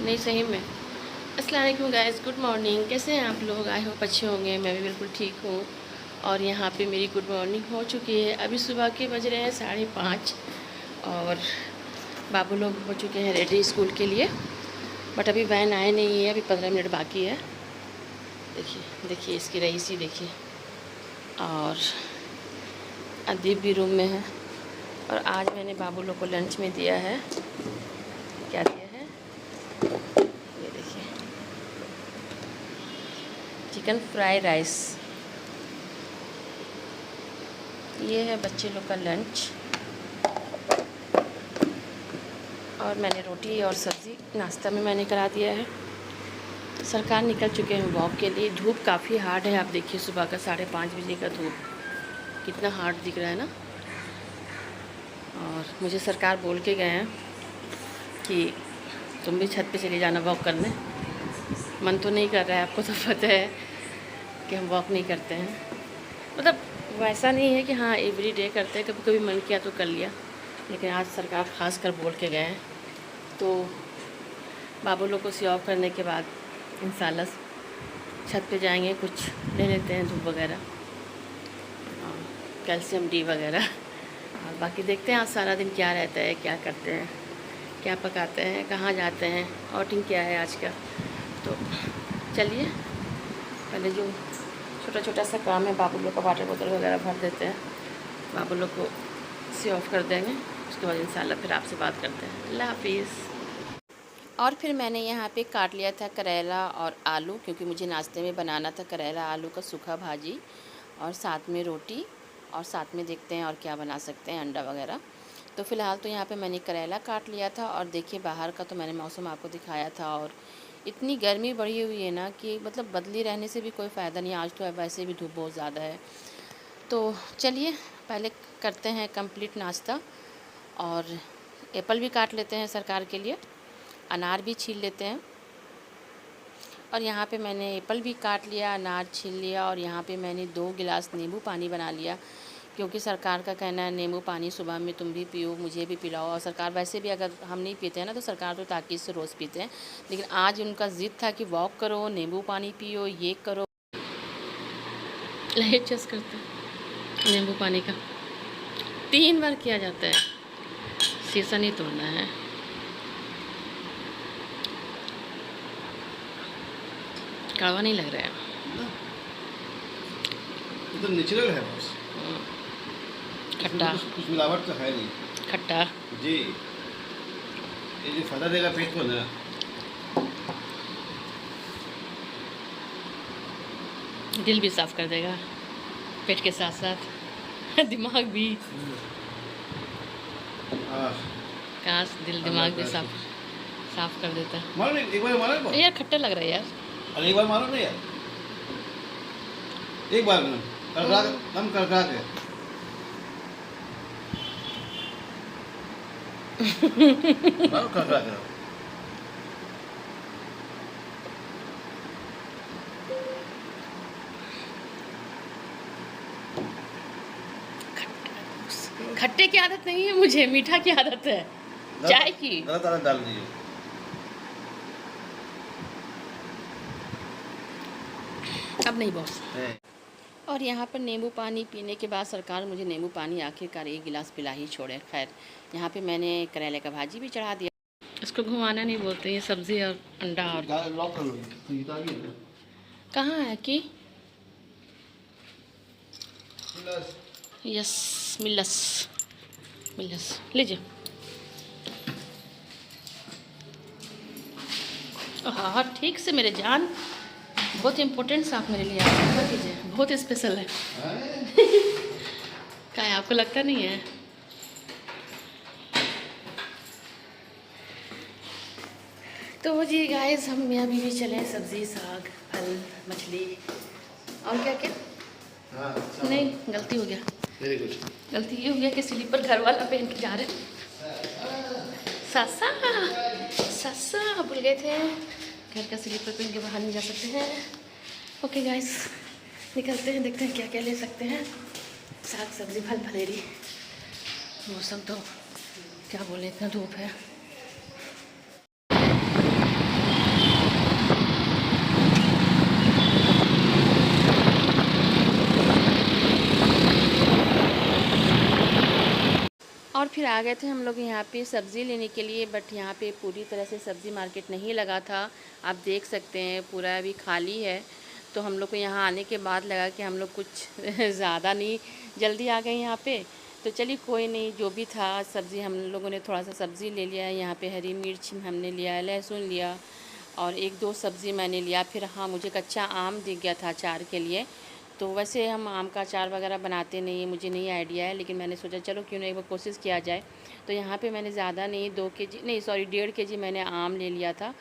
नहीं सही में। अस्सलाम वालेकुम गाइस, गुड मॉर्निंग। कैसे हैं आप लोग? आई होप अच्छे होंगे। मैं भी बिल्कुल ठीक हूँ। और यहाँ पे मेरी गुड मॉर्निंग हो चुकी है। अभी सुबह के बज रहे हैं 5:30 और बाबू लोग हो चुके हैं रेडी स्कूल के लिए। बट अभी वैन आए नहीं है, अभी 15 मिनट बाकी है। देखिए देखिए इसकी रईसी देखिए। और अदीब भी रूम में है। और आज मैंने बाबू लोग को लंच में दिया है, क्या दिया है ये देखिए, चिकन फ्राई राइस। ये है बच्चे लोग का लंच। और मैंने रोटी और सब्ज़ी नाश्ता में मैंने करा दिया है। सरकार निकल चुके हैं वॉक के लिए। धूप काफ़ी हार्ड है, आप देखिए सुबह का 5:30 बजे का धूप कितना हार्ड दिख रहा है ना। और मुझे सरकार बोल के गए हैं कि तुम भी छत पे चले जाना वॉक करने। मन तो नहीं कर रहा है, आपको तो पता है कि हम वॉक नहीं करते हैं। मतलब वैसा नहीं है कि हाँ एवरी डे करते हैं, कभी कभी मन किया तो कर लिया। लेकिन आज सरकार ख़ास कर बोल के गए हैं, तो बाबू लोग को सी ऑफ करने के बाद इंशाल्लाह छत पे जाएंगे, कुछ ले लेते हैं धूप वगैरह, कैल्शियम डी वगैरह। और बाकी देखते हैं आज सारा दिन क्या रहता है, क्या करते हैं, क्या पकाते हैं, कहाँ जाते हैं, आउटिंग क्या है आज का। तो चलिए पहले जो छोटा छोटा सा काम है, बाबू लोग का वाटर बोतल वगैरह भर देते हैं, बाबू लोग को सी ऑफ कर देंगे। उसके बाद इंशाल्लाह फिर आपसे बात करते हैं। अल्लाह हाफिज़। और फिर मैंने यहाँ पे काट लिया था करेला और आलू, क्योंकि मुझे नाश्ते में बनाना था करेला आलू का सूखा भाजी और साथ में रोटी, और साथ में देखते हैं और क्या बना सकते हैं, अंडा वगैरह। तो फ़िलहाल तो यहाँ पे मैंने करेला काट लिया था। और देखिए बाहर का तो मैंने मौसम आपको दिखाया था। और इतनी गर्मी बढ़ी हुई है ना कि मतलब बदली रहने से भी कोई फ़ायदा नहीं। आज तो वैसे भी धूप बहुत ज़्यादा है। तो चलिए पहले करते हैं कंप्लीट नाश्ता। और एप्पल भी काट लेते हैं सरकार के लिए, अनार भी छील लेते हैं। और यहाँ पे मैंने एप्पल भी काट लिया, अनार छील लिया। और यहाँ पे मैंने 2 गिलास नींबू पानी बना लिया, क्योंकि सरकार का कहना है नींबू पानी सुबह में तुम भी पियो, मुझे भी पिलाओ। और सरकार वैसे भी अगर हम नहीं पीते हैं ना, तो सरकार तो ताकीद से रोज़ पीते हैं। लेकिन आज उनका ज़िद था कि वॉक करो, नींबू पानी पियो, ये करो। लाइट चेस करते हैं नींबू पानी का 3 बार किया जाता है, शीशा नहीं तोड़ना है। कड़वा नहीं लग रहा है, ये तो नेचुरल है बस। खट्टा, कुछ मिलावट तो है नहीं। खट्टा जी, ये जो फायदा देगा पेट को ना। दिल भी साफ़ कर देगा, पेट के साथ साथ दिमाग भी। काश दिल दिमाग भी साफ कर देता। मारो नहीं, एक बार मारो यार खट्टा लग रहा है यार। अरे एक बार मारो ना यार, एक बार में कड़कड़ा दम कड़कड़ा के। मारो कड़कड़ा के। खट्टे की आदत नहीं है मुझे, मीठा की आदत है, चाय की। गलत आदत डाल दीजिए। अब नहीं बॉस। और यहाँ पर नींबू पानी पीने के बाद सरकार मुझे नींबू पानी आखिरकार 1 गिलास पिला ही छोड़े। खैर यहाँ पे मैंने करेले का भाजी भी चढ़ा दिया। इसको घुमाना नहीं बोलते, ये सब्ज़ी और अंडा। और लॉक कर लो, तो ये तो आ गया। कहाँ है कि यस मिलस लीजिए। हाँ ठीक से मेरे जान, बहुत इम्पोर्टेंट साफ मेरे लिए आप कीजिए, बहुत स्पेशल है। क्या है, आपको लगता नहीं है? तो जी गाइस, हम मियाँ बीवी चले सब्ज़ी साग फल मछली और क्या क्या। हाँ, नहीं गलती हो गया, वेरी गुड। गलती ये हो गया कि स्लीपर घर वाला पहन के जा रहे। सासा सासा भूल गए थे, घर का स्लीपर पहन के बाहर नहीं जा सकते हैं। ओके गाइस, निकलते हैं, देखते हैं क्या क्या ले सकते हैं। साग सब्ज़ी फल फलेरी। मौसम तो क्या बोले, इतना धूप है। फिर आ गए थे हम लोग यहाँ पे सब्ज़ी लेने के लिए, बट यहाँ पे पूरी तरह से सब्ज़ी मार्केट नहीं लगा था। आप देख सकते हैं पूरा अभी खाली है। तो हम लोग को यहाँ आने के बाद लगा कि हम लोग कुछ ज़्यादा नहीं जल्दी आ गए यहाँ पे। तो चलिए कोई नहीं, जो भी था सब्ज़ी हम लोगों ने थोड़ा सा सब्ज़ी ले लिया है। यहाँ पे हरी मिर्च हमने लिया है, लहसुन लिया और एक दो सब्ज़ी मैंने लिया। फिर हाँ, मुझे कच्चा आम दिख गया था अचार के लिए। तो वैसे हम आम का अचार वगैरह बनाते नहीं हैं, मुझे नहीं आइडिया है, लेकिन मैंने सोचा चलो क्यों ना एक बार कोशिश किया जाए। तो यहाँ पे मैंने ज़्यादा नहीं 2 केजी नहीं सॉरी 1.5 केजी मैंने आम ले लिया था।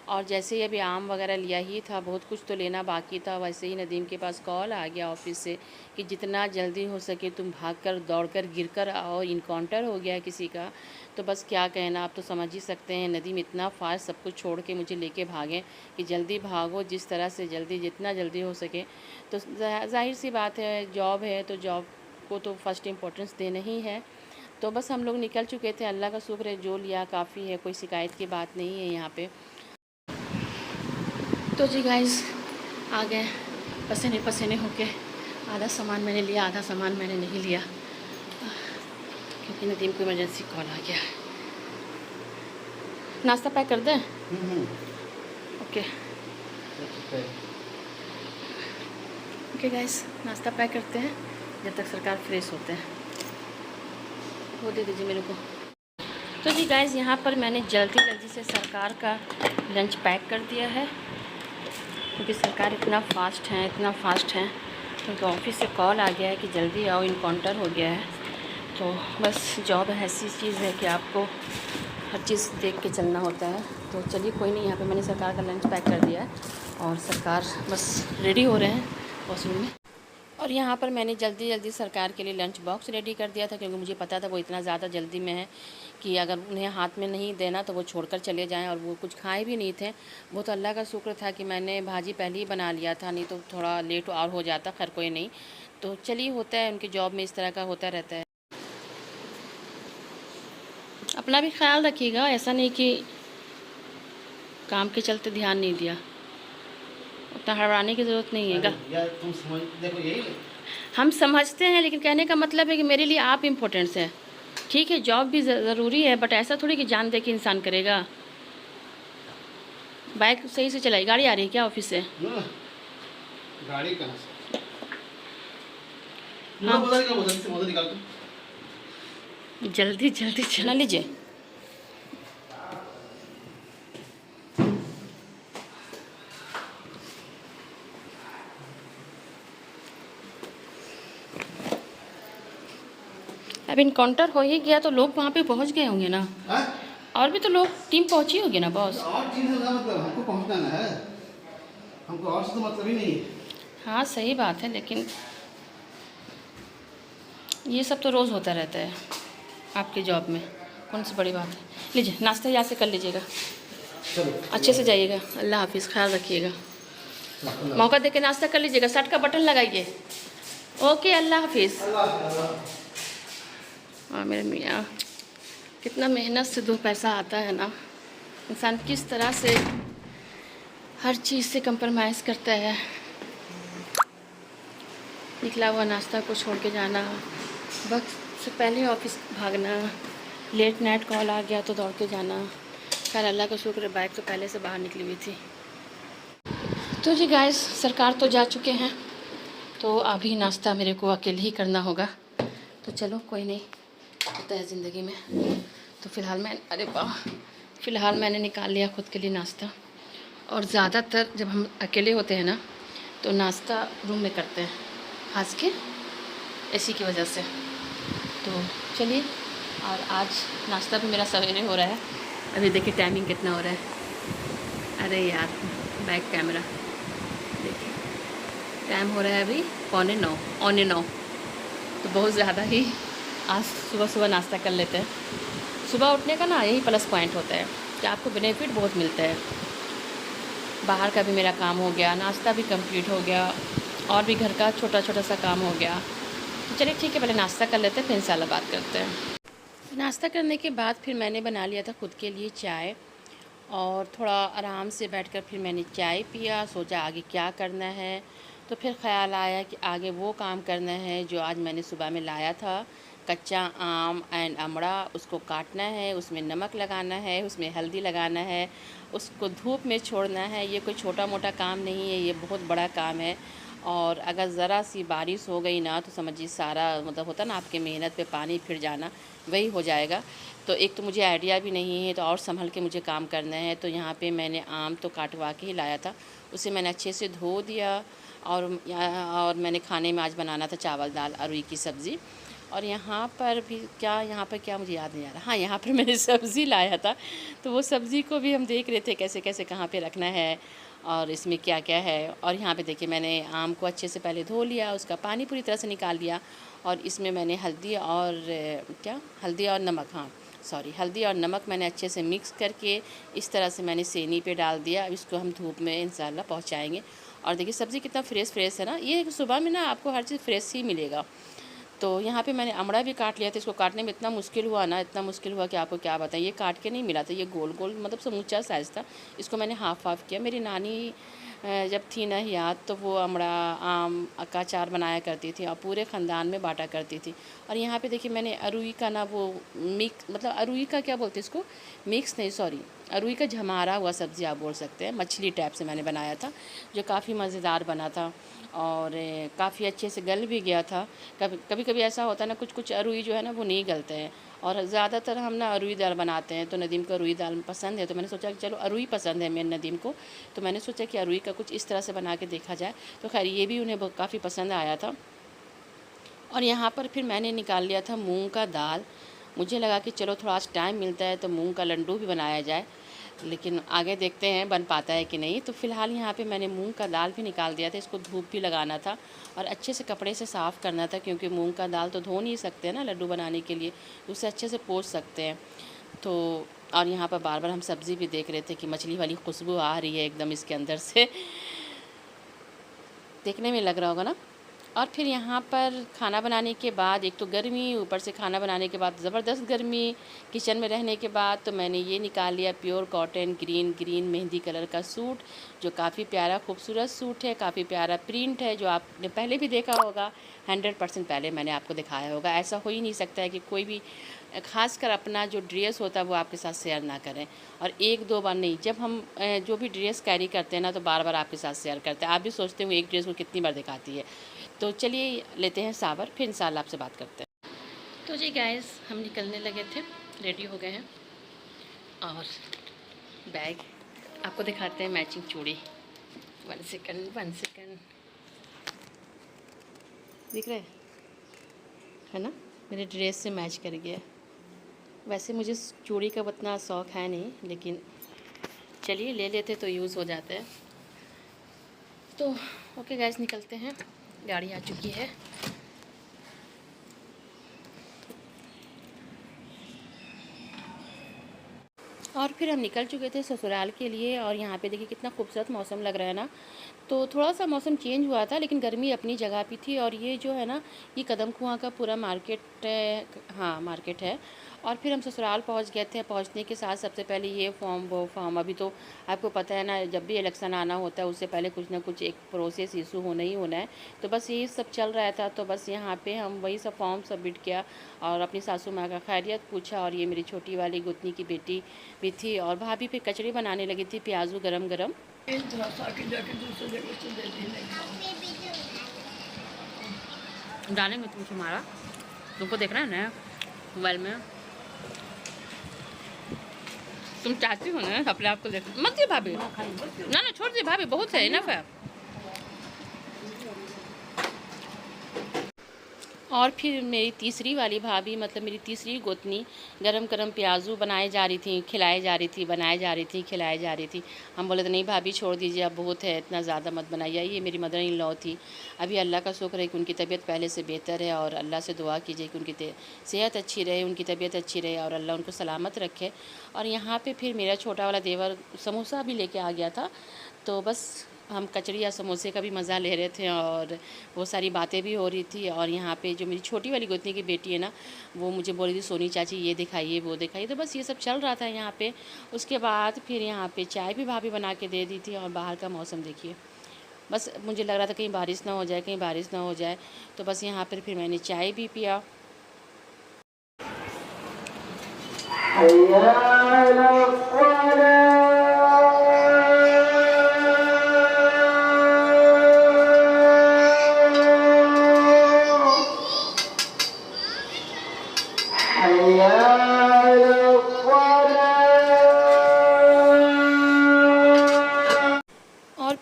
और जैसे ही अभी आम वगैरह लिया ही था, बहुत कुछ तो लेना बाकी था। वैसे ही नदीम के पास कॉल आ गया ऑफिस से कि जितना जल्दी हो सके तुम भागकर दौड़कर गिरकर आओ, इनकाउंटर हो गया है किसी का। तो बस क्या कहना, आप तो समझ ही सकते हैं। नदीम इतना फास्ट सब कुछ छोड़ के मुझे लेके भागे कि जल्दी भागो, जिस तरह से जल्दी जितना जल्दी हो सके। तो जाहिर सी बात है, जॉब है तो जॉब को तो फर्स्ट इम्पोर्टेंस देना ही है। तो बस हम लोग निकल चुके थे, अल्लाह का शुक्र है, जो लिया काफ़ी है, कोई शिकायत की बात नहीं है यहाँ पे। तो जी गाइस आ गए पसीने पसीने होके। आधा सामान मैंने लिया, आधा सामान मैंने नहीं लिया, क्योंकि नदीम को इमरजेंसी कॉल आ गया। नाश्ता पैक कर दें? ओके ओके गाइस, नाश्ता पैक करते हैं जब तक सरकार फ्रेश होते हैं। वो दे दीजिए मेरे को। तो जी गाइस, यहाँ पर मैंने जल्दी से सरकार का लंच पैक कर दिया है, क्योंकि सरकार इतना फास्ट है, क्योंकि ऑफिस से कॉल आ गया है कि जल्दी आओ, इनकाउंटर हो गया है। तो बस जॉब ऐसी चीज़ है कि आपको हर चीज़ देख के चलना होता है। तो चलिए कोई नहीं, यहाँ पे मैंने सरकार का लंच पैक कर दिया है और सरकार बस रेडी हो रहे हैं वॉशरूम में। और यहाँ पर मैंने जल्दी सरकार के लिए लंच बॉक्स रेडी कर दिया था, क्योंकि मुझे पता था वो इतना ज़्यादा जल्दी में है कि अगर उन्हें हाथ में नहीं देना तो वो छोड़कर चले जाएं, और वो कुछ खाए भी नहीं थे। वो तो अल्लाह का शुक्र था कि मैंने भाजी पहले ही बना लिया था, नहीं तो थोड़ा लेट और हो जाता। खैर कोई नहीं, तो चलिए होता है, उनकी जॉब में इस तरह का होता रहता है। अपना भी ख्याल रखिएगा, ऐसा नहीं कि काम के चलते ध्यान नहीं दिया, उतना हड़बड़ाने की ज़रूरत नहीं है। यार तुम समझ, देखो यही हम समझते हैं, लेकिन कहने का मतलब है कि मेरे लिए आप इम्पोर्टेंट्स हैं। ठीक है, जॉब भी ज़रूरी है, बट ऐसा थोड़ी कि जान दे के इंसान करेगा। बाइक सही से चलाई, गाड़ी आ रही है क्या ऑफिस से? गाड़ी कहाँ से? हाँ, मोटर निकाल दो। जल्दी चला लीजिए। अब इनकाउंटर हो ही गया तो लोग वहाँ पे पहुँच गए होंगे ना। हाँ? और भी तो लोग, टीम पहुँची होगी ना बॉस। और चीज़ से मतलब हमको पहुँचाना है, हमको और से तो मतलब ही नहीं है। हाँ सही बात है, लेकिन ये सब तो रोज़ होता रहता है आपकी जॉब में, कौन सी बड़ी बात है। लीजिए नाश्ता यहाँ से कर लीजिएगा, चलो अच्छे से जाइएगा। अल्लाह हाफिज़, ख्याल रखिएगा। मौका देके नाश्ता कर लीजिएगा, शर्ट का बटन लगाइए। ओके, अल्लाह हाफिज़। हाँ मेरे मियाँ, कितना मेहनत से 2 पैसा आता है ना, इंसान किस तरह से हर चीज़ से कंप्रोमाइज़ करता है। निकला हुआ नाश्ता को छोड़ के जाना, वक्त से पहले ऑफिस भागना, लेट नाइट कॉल आ गया तो दौड़ के जाना। खैर अल्लाह का शुक्र है, बाइक तो पहले से बाहर निकली हुई थी। तो जी गाइस, सरकार तो जा चुके हैं, तो अभी नाश्ता मेरे को अकेले ही करना होगा। तो चलो कोई नहीं, होता है ज़िंदगी में। तो फ़िलहाल मैंने निकाल लिया खुद के लिए नाश्ता। और ज़्यादातर जब हम अकेले होते हैं ना, तो नाश्ता रूम में करते हैं, खास के एसी की वजह से। तो चलिए, और आज नाश्ता भी मेरा सवेरे हो रहा है। अभी देखिए टाइमिंग कितना हो रहा है। अरे यार, बैक कैमरा देखिए, टाइम हो रहा है अभी 8:45। तो बहुत ज़्यादा ही आज सुबह नाश्ता कर लेते हैं। सुबह उठने का ना यही प्लस पॉइंट होता है कि आपको बेनिफिट बहुत मिलता है। बाहर का भी मेरा काम हो गया, नाश्ता भी कंप्लीट हो गया, और भी घर का छोटा सा काम हो गया। तो चलिए ठीक है, पहले नाश्ता कर लेते हैं, फिर इंशाल्लाह बात करते हैं। नाश्ता करने के बाद फिर मैंने बना लिया था खुद के लिए चाय, और थोड़ा आराम से बैठकर फिर मैंने चाय पिया। सोचा आगे क्या करना है, तो फिर ख्याल आया कि आगे वो काम करना है जो आज मैंने सुबह में लाया था कच्चा आम एंड अमड़ा, उसको काटना है, उसमें नमक लगाना है, उसमें हल्दी लगाना है, उसको धूप में छोड़ना है। ये कोई छोटा मोटा काम नहीं है, ये बहुत बड़ा काम है। और अगर ज़रा सी बारिश हो गई ना तो समझिए सारा मतलब होता ना आपके मेहनत पे पानी फिर जाना, वही हो जाएगा। तो एक तो मुझे आइडिया भी नहीं है, तो और संभल के मुझे काम करना है। तो यहाँ पे मैंने आम तो काटवा के ही लाया था, उसे मैंने अच्छे से धो दिया। और मैंने खाने में आज बनाना था चावल दाल अरुई की सब्ज़ी। और यहाँ पर क्या मुझे याद नहीं आ रहा। हाँ, यहाँ पर मैंने सब्ज़ी लाया था, तो वो सब्ज़ी को भी हम देख रहे थे कैसे कैसे कहाँ पे रखना है और इसमें क्या क्या है। और यहाँ पे देखिए मैंने आम को अच्छे से पहले धो लिया, उसका पानी पूरी तरह से निकाल लिया। और इसमें मैंने हल्दी और नमक, हाँ सॉरी, हल्दी और नमक मैंने अच्छे से मिक्स करके इस तरह से मैंने सेनी पे डाल दिया। अब इसको हम धूप में इंशाल्लाह पहुँचाएँगे। और देखिए सब्ज़ी कितना फ्रेश है ना, ये सुबह में ना आपको हर चीज़ फ्रेश ही मिलेगा। तो यहाँ पे मैंने अमड़ा भी काट लिया था। इसको काटने में इतना मुश्किल हुआ ना, इतना मुश्किल हुआ कि आपको क्या बताएं। ये काट के नहीं मिला था, ये गोल गोल मतलब समूचा साइज़ था। इसको मैंने हाफ़ किया। मेरी नानी जब थी ना याद, तो वो अमड़ा आम का अचार बनाया करती थी और पूरे ख़ानदान में बांटा करती थी। और यहाँ पे देखिए मैंने अरुई का ना वो मिक्स, मतलब अरुई का क्या बोलते हैं इसको, मिक्स नहीं सॉरी, अरुई का झमारा हुआ सब्ज़ी आप बोल सकते हैं, मछली टाइप से मैंने बनाया था, जो काफ़ी मज़ेदार बना था और काफ़ी अच्छे से गल भी गया था। कभी कभी ऐसा होता है ना, कुछ कुछ अरुई जो है ना वो नहीं गलते हैं। और ज़्यादातर हम ना अरुई दाल बनाते हैं, तो नदीम को अरुई दाल पसंद है, तो मैंने सोचा कि चलो अरुई पसंद है मेरे नदीम को, तो मैंने सोचा कि अरुई का कुछ इस तरह से बना के देखा जाए। तो खैर ये भी उन्हें काफ़ी पसंद आया था। और यहाँ पर फिर मैंने निकाल लिया था मूंग का दाल। मुझे लगा कि चलो थोड़ा आज टाइम मिलता है तो मूंग का लड्डू भी बनाया जाए, लेकिन आगे देखते हैं बन पाता है कि नहीं। तो फ़िलहाल यहाँ पे मैंने मूंग का दाल भी निकाल दिया था। इसको धूप भी लगाना था और अच्छे से कपड़े से साफ़ करना था, क्योंकि मूंग का दाल तो धो नहीं सकते ना लड्डू बनाने के लिए, उसे अच्छे से पोंछ सकते हैं। तो और यहाँ पर बार बार हम सब्ज़ी भी देख रहे थे कि मछली वाली खुशबू आ रही है एकदम इसके अंदर से, देखने में लग रहा होगा ना। और फिर यहाँ पर खाना बनाने के बाद, एक तो गर्मी, ऊपर से खाना बनाने के बाद ज़बरदस्त गर्मी, किचन में रहने के बाद, तो मैंने ये निकाल लिया pure cotton green mehndi colour का सूट, जो काफ़ी प्यारा खूबसूरत सूट है, काफ़ी प्यारा प्रिंट है, जो आपने पहले भी देखा होगा। 100% पहले मैंने आपको दिखाया होगा। ऐसा हो ही नहीं सकता है कि कोई भी खासकर अपना जो ड्रेस होता है वो आपके साथ शेयर ना करें। और एक दो बार नहीं, जब हम जो भी ड्रेस कैरी करते हैं ना, तो बार बार आपके साथ शेयर करते हैं। आप भी सोचते हो एक ड्रेस को कितनी बार दिखाती है। तो चलिए लेते हैं साबर, फिर इंशाल्लाह आपसे बात करते हैं। तो जी गाइस, हम निकलने लगे थे, रेडी हो गए हैं और बैग आपको दिखाते हैं, मैचिंग चूड़ी। 1 सेकंड दिख रहे है ना, मेरे ड्रेस से मैच कर गया। वैसे मुझे चूड़ी का उतना शौक़ है नहीं, लेकिन चलिए ले लेते तो यूज़ हो जाता है। तो ओके गाइस, निकलते हैं, गाड़ी आ चुकी है। और फिर हम निकल चुके थे ससुराल के लिए। और यहाँ पे देखिए कितना खूबसूरत मौसम लग रहा है ना। तो थोड़ा सा मौसम चेंज हुआ था, लेकिन गर्मी अपनी जगह पे थी। और ये जो है ना, ये कदम कुआं का पूरा मार्केट है, हाँ मार्केट है। और फिर हम ससुराल पहुंच गए थे। पहुंचने के साथ सबसे पहले ये फॉर्म वो फॉर्म, अभी तो आपको पता है ना, जब भी इलेक्शन आना होता है उससे पहले कुछ ना कुछ एक प्रोसेस इशू होना ही होना है। तो बस यही सब चल रहा था। तो बस यहाँ पे हम वही सब फॉर्म सबमिट किया और अपनी सासू माँ का खैरियत पूछा। और ये मेरी छोटी वाली गुतनी की बेटी भी थी, और भाभी फिर कचड़ी बनाने लगी थी, प्याजू गरम गरम। डालेंगे तुम तुम्हारा, तुमको देखना है ना मोबाइल में, तुम चाहती हो ना अपने आप को देख। मत दी भाभी, ना छोड़ दी भाभी, बहुत है, इनफ है। और फिर मेरी तीसरी वाली भाभी, मतलब मेरी तीसरी गोतनी, गरम गरम प्याजू बनाए जा रही थी, खिलाए जा रही थी, बनाए जा रही थी, खिलाए जा रही थी। हम बोले तो नहीं भाभी छोड़ दीजिए, अब बहुत है, इतना ज़्यादा मत बनाइए। ये मेरी मदर इन लॉ थी। अभी अल्लाह का शुक्र है कि उनकी तबीयत पहले से बेहतर है, और अल्लाह से दुआ कीजिए कि उनकी सेहत अच्छी रहे, उनकी तबीयत अच्छी रहे और अल्लाह उनको सलामत रखे। और यहाँ पर फिर मेरा छोटा वाला देवर समोसा भी लेके आ गया था। तो बस हम कचड़ी या समोसे का भी मज़ा ले रहे थे और वो सारी बातें भी हो रही थी। और यहाँ पे जो मेरी छोटी वाली गोतनी की बेटी है ना, वो मुझे बोल रही थी सोनी चाची ये दिखाइए वो दिखाइए। तो बस ये सब चल रहा था यहाँ पे। उसके बाद फिर यहाँ पे चाय भी भाभी बना के दे दी थी। और बाहर का मौसम देखिए, बस मुझे लग रहा था कहीं बारिश ना हो जाए, कहीं बारिश ना हो जाए। तो बस यहाँ पर फिर मैंने चाय भी पिया। और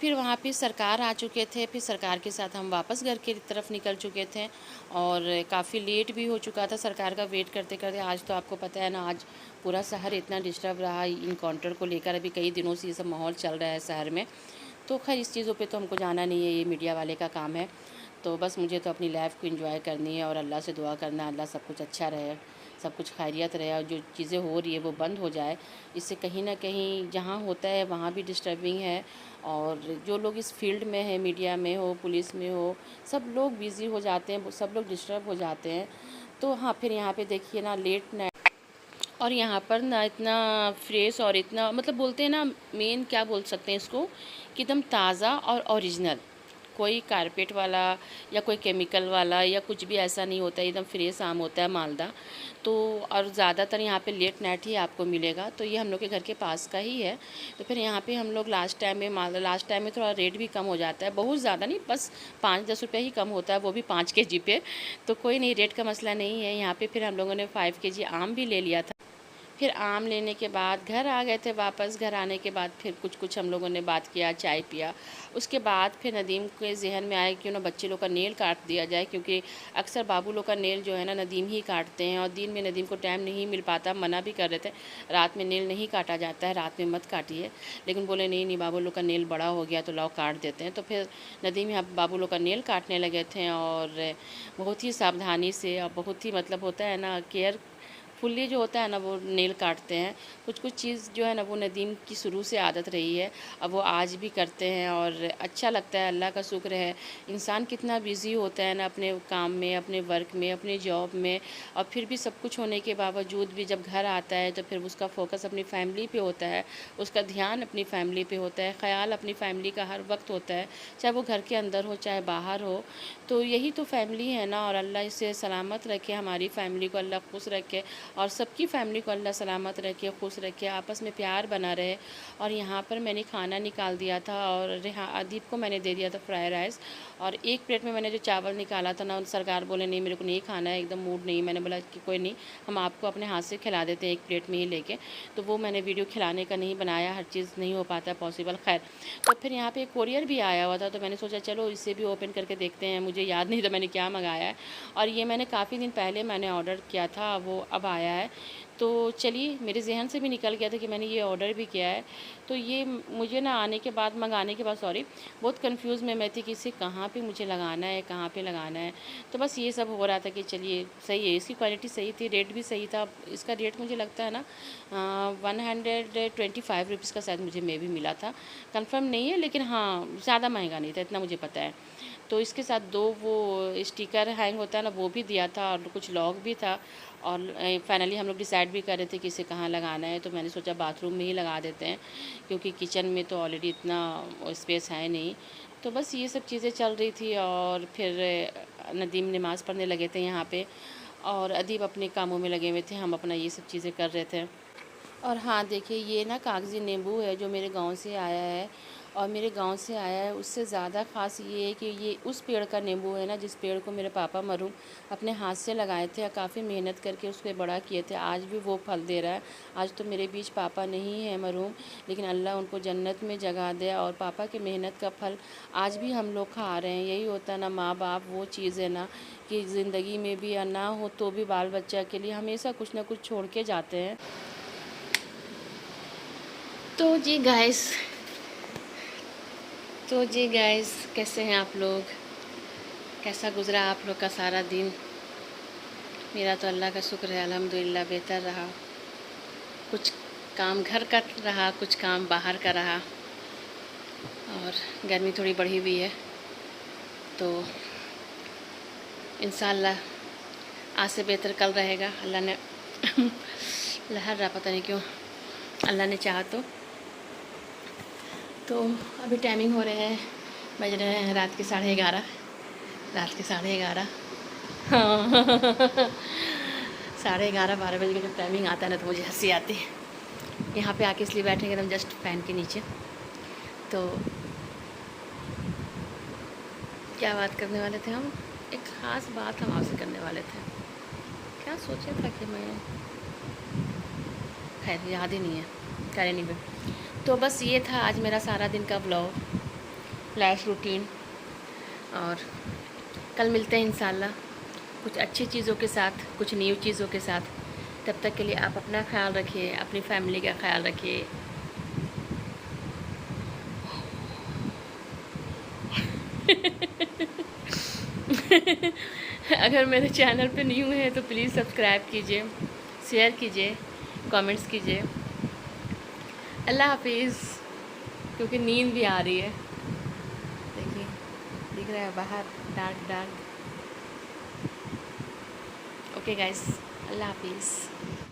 फिर वहाँ पे सरकार आ चुके थे, फिर सरकार के साथ हम वापस घर की तरफ निकल चुके थे और काफ़ी लेट भी हो चुका था सरकार का वेट करते करते। आज तो आपको पता है ना, आज पूरा शहर इतना डिस्टर्ब रहा इनकाउंटर को लेकर। अभी कई दिनों से ये सब माहौल चल रहा है शहर में। तो खैर इस चीज़ों पे तो हमको जाना नहीं है, ये मीडिया वाले का काम है। तो बस मुझे तो अपनी लाइफ को एंजॉय करनी है और अल्लाह से दुआ करना अल्लाह सब कुछ अच्छा रहे, सब कुछ खैरियत रहे और जो चीज़ें हो रही है वो बंद हो जाए। इससे कहीं ना कहीं जहाँ होता है वहाँ भी डिस्टर्बिंग है और जो लोग इस फील्ड में है, मीडिया में हो, पुलिस में हो, सब लोग बिज़ी हो जाते हैं, सब लोग डिस्टर्ब हो जाते हैं। तो हाँ, फिर यहाँ पे देखिए ना लेट नाइट और यहाँ पर ना इतना फ्रेश और इतना मतलब बोलते हैं ना, मेन क्या बोल सकते हैं इसको, कि एकदम ताज़ा और ओरिजिनल, कोई कारपेट वाला या कोई केमिकल वाला या कुछ भी ऐसा नहीं होता है, एकदम फ्रेश आम होता है मालदा। तो और ज़्यादातर यहाँ पे लेट नाइट ही आपको मिलेगा। तो ये हम लोग के घर के पास का ही है। तो फिर यहाँ पे हम लोग लास्ट टाइम में मालदा, लास्ट टाइम में थोड़ा रेट भी कम हो जाता है, बहुत ज़्यादा नहीं, बस 5-10 रुपये ही कम होता है, वो भी 5 केजी पे। तो कोई नहीं, रेट का मसला नहीं है। यहाँ पर फिर हम लोगों ने 5 केजी आम भी ले लिया था। फिर आम लेने के बाद घर आ गए थे वापस। घर आने के बाद फिर कुछ हम लोगों ने बात किया, चाय पिया। उसके बाद फिर नदीम के जहन में आया क्यों ना बच्चे लोग का नेल काट दिया जाए, क्योंकि अक्सर बाबू लोग का नेल जो है ना नदीम ही काटते हैं और दिन में नदीम को टाइम नहीं मिल पाता। मना भी कर रहे थे, रात में नेल नहीं काटा जाता है, रात में मत काटिए, लेकिन बोले नहीं नहीं बाबू लोग का नेल बड़ा हो गया तो लाओ काट देते हैं। तो फिर नदीम यहाँ बाबू लोग का नेल काटने लगे थे और बहुत ही सावधानी से और बहुत ही मतलब होता है ना केयर फुल्ली जो होता है ना वो नेल काटते हैं। कुछ कुछ चीज़ जो है ना वो नदीम की शुरू से आदत रही है, अब वो आज भी करते हैं और अच्छा लगता है। अल्लाह का शुक्र है, इंसान कितना बिज़ी होता है ना अपने काम में, अपने वर्क में, अपने जॉब में, और फिर भी सब कुछ होने के बावजूद भी जब घर आता है तो फिर उसका फोकस अपनी फैमिली पे होता है, उसका ध्यान अपनी फैमिली पे होता है, ख्याल अपनी फैमिली का हर वक्त होता है, चाहे वो घर के अंदर हो चाहे बाहर हो। तो यही तो फैमिली है ना, और अल्लाह इसे सलामत रखे, हमारी फैमिली को अल्लाह खुश रखे और सबकी फैमिली को अल्लाह सलामत रखे, खुश रखे, आपस में प्यार बना रहे। और यहाँ पर मैंने खाना निकाल दिया था और अदीब को मैंने दे दिया था फ्राई राइस, और एक प्लेट में मैंने जो चावल निकाला था ना, सरकार बोले नहीं मेरे को नहीं खाना है, एकदम मूड नहीं। मैंने बोला कि कोई नहीं, हम आपको अपने हाथ से खिला देते हैं एक प्लेट में ही लेके। तो वो मैंने वीडियो खिलाने का नहीं बनाया, हर चीज़ नहीं हो पाता पॉसिबल। खैर, तो फिर यहाँ पे एक कोरियर भी आया हुआ था, तो मैंने सोचा चलो इसे भी ओपन करके देखते हैं। मुझे याद नहीं था मैंने क्या मंगाया है, और ये मैंने काफ़ी दिन पहले मैंने ऑर्डर किया था, वो अब आया है। तो चलिए, मेरे जहन से भी निकल गया था कि मैंने ये ऑर्डर भी किया है। तो ये मुझे ना आने के बाद, मंगाने के बाद सॉरी, बहुत कंफ्यूज में मैं थी कि इसे कहाँ पे मुझे लगाना है, कहाँ पे लगाना है। तो बस ये सब हो रहा था कि चलिए सही है, इसकी क्वालिटी सही थी, रेट भी सही था। इसका रेट मुझे लगता है ना 125 रुपीज़ का शायद मुझे मे भी मिला था, कंफर्म नहीं है, लेकिन हाँ ज़्यादा महंगा नहीं था, इतना मुझे पता है। तो इसके साथ 2 वो स्टिकर हैंग होता है ना, वो भी दिया था और कुछ लॉक भी था। और फाइनली हम लोग डिसाइड भी कर रहे थे कि इसे कहाँ लगाना है, तो मैंने सोचा बाथरूम में ही लगा देते हैं, क्योंकि किचन में तो ऑलरेडी इतना स्पेस है नहीं। तो बस ये सब चीज़ें चल रही थी और फिर नदीम नमाज़ पढ़ने लगे थे यहाँ पे, और अदीब अपने कामों में लगे हुए थे, हम अपना ये सब चीज़ें कर रहे थे। और हाँ देखिए, ये ना कागज़ी नींबू है जो मेरे गांव से आया है, और मेरे गांव से आया है उससे ज़्यादा ख़ास ये है कि ये उस पेड़ का नींबू है ना जिस पेड़ को मेरे पापा मरहूम अपने हाथ से लगाए थे और काफ़ी मेहनत करके उसको बड़ा किए थे। आज भी वो फल दे रहा है। आज तो मेरे बीच पापा नहीं है मरहूम, लेकिन अल्लाह उनको जन्नत में जगह दे, और पापा के मेहनत का फल आज भी हम लोग खा रहे हैं। यही होता है ना, माँ बाप वो चीज़ है ना कि ज़िंदगी में भी ना हो तो भी बाल बच्चा के लिए हमेशा कुछ ना कुछ छोड़ के जाते हैं। तो जी गाइस, कैसे हैं आप लोग? कैसा गुज़रा आप लोग का सारा दिन? मेरा तो अल्लाह का शुक्र है, अल्हम्दुलिल्लाह बेहतर रहा। कुछ काम घर का रहा, कुछ काम बाहर का रहा, और गर्मी थोड़ी बढ़ी हुई है, तो इंशाअल्लाह आज से बेहतर कल रहेगा। अल्लाह ने लहर रहा, पता नहीं क्यों, अल्लाह ने चाहा तो अभी टाइमिंग हो रहे हैं, बज रहे हैं रात के 11:30। रात के 11:30, हाँ 11:30 बजे का जब टाइमिंग आता है ना तो मुझे हंसी आती है। यहाँ पे आके इसलिए बैठेंगे एकदम जस्ट फैन के नीचे। तो क्या बात करने वाले थे हम? एक ख़ास बात हम आपसे करने वाले थे। क्या सोचा था कि मैं, खैर याद ही नहीं है। खैर नहीं। तो बस ये था आज मेरा सारा दिन का ब्लॉग, लाइफ रूटीन। और कल मिलते हैं इंशाल्लाह कुछ अच्छी चीज़ों के साथ, कुछ न्यू चीज़ों के साथ। तब तक के लिए आप अपना ख्याल रखिए, अपनी फैमिली का ख्याल रखिए। अगर मेरे चैनल पे न्यू है तो प्लीज़ सब्सक्राइब कीजिए, शेयर कीजिए, कमेंट्स कीजिए। अल्लाह हाफिज़। क्योंकि नींद भी आ रही है, देखिए दिख रहा है बाहर डार्क डार्क। ओके गाइस, अल्लाह हाफिज़।